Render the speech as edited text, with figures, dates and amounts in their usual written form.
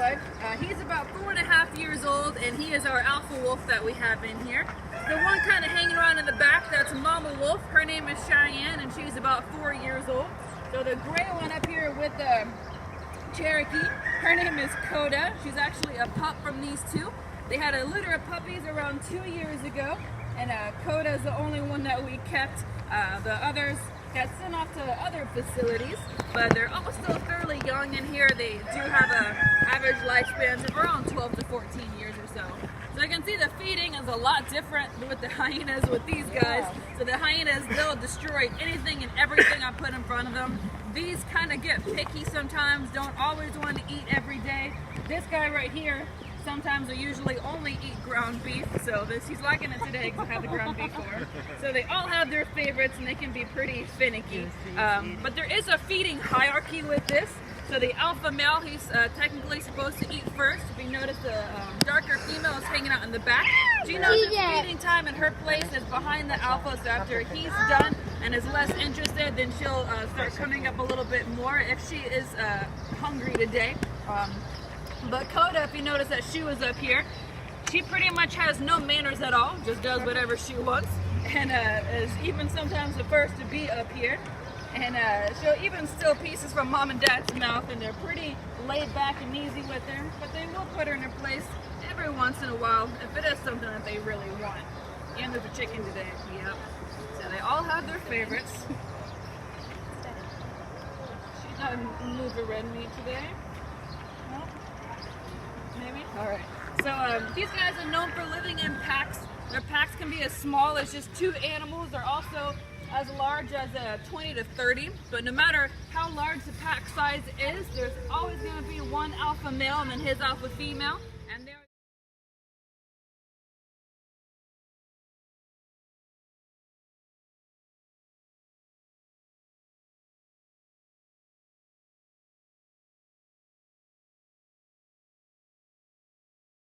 bud. He's about 4.5 years old, and he is our alpha wolf that we have in here. The one kind of hanging around in the back, that's Mama Wolf. Her name is Cheyenne, and she's about 4 years old. So the gray one up here with the Cherokee, her name is Coda. She's actually a pup from these two. They had a litter of puppies around 2 years ago, and Coda is the only one that we kept. The others got sent off to other facilities, but they're all still fairly young in here. They do have an average lifespan of around 12 to 14 years or so. So you can see the feeding is a lot different with the hyenas with these guys. So the hyenas, they'll destroy anything and everything I put in front of them. These kind of get picky sometimes, don't always want to eat every day. This guy right here, sometimes they usually only eat ground beef, so he's liking it today because I have the ground beef for him. So they all have their favorites and they can be pretty finicky. But there is a feeding hierarchy with this. So the alpha male, he's technically supposed to eat first. If you notice, the darker female is hanging out in the back. She knows it's feeding time and her place is behind the alpha, so after he's done and is less interested, then she'll start coming up a little bit more if she is hungry today. But Coda, if you notice that she was up here, she pretty much has no manners at all, just does whatever she wants, and is even sometimes the first to be up here. And she'll even steal pieces from mom and dad's mouth, and they're pretty laid back and easy with her, but they will put her in her place every once in a while if it is something that they really want. And there's a chicken today, yep. So they all have their favorites. She's not moving red meat today. No? Maybe? Alright. So these guys are known for living in packs. Their packs can be as small as just 2 animals. They're also as large as 20 to 30. But no matter how large the pack size is, there's always going to be one alpha male and then his alpha female.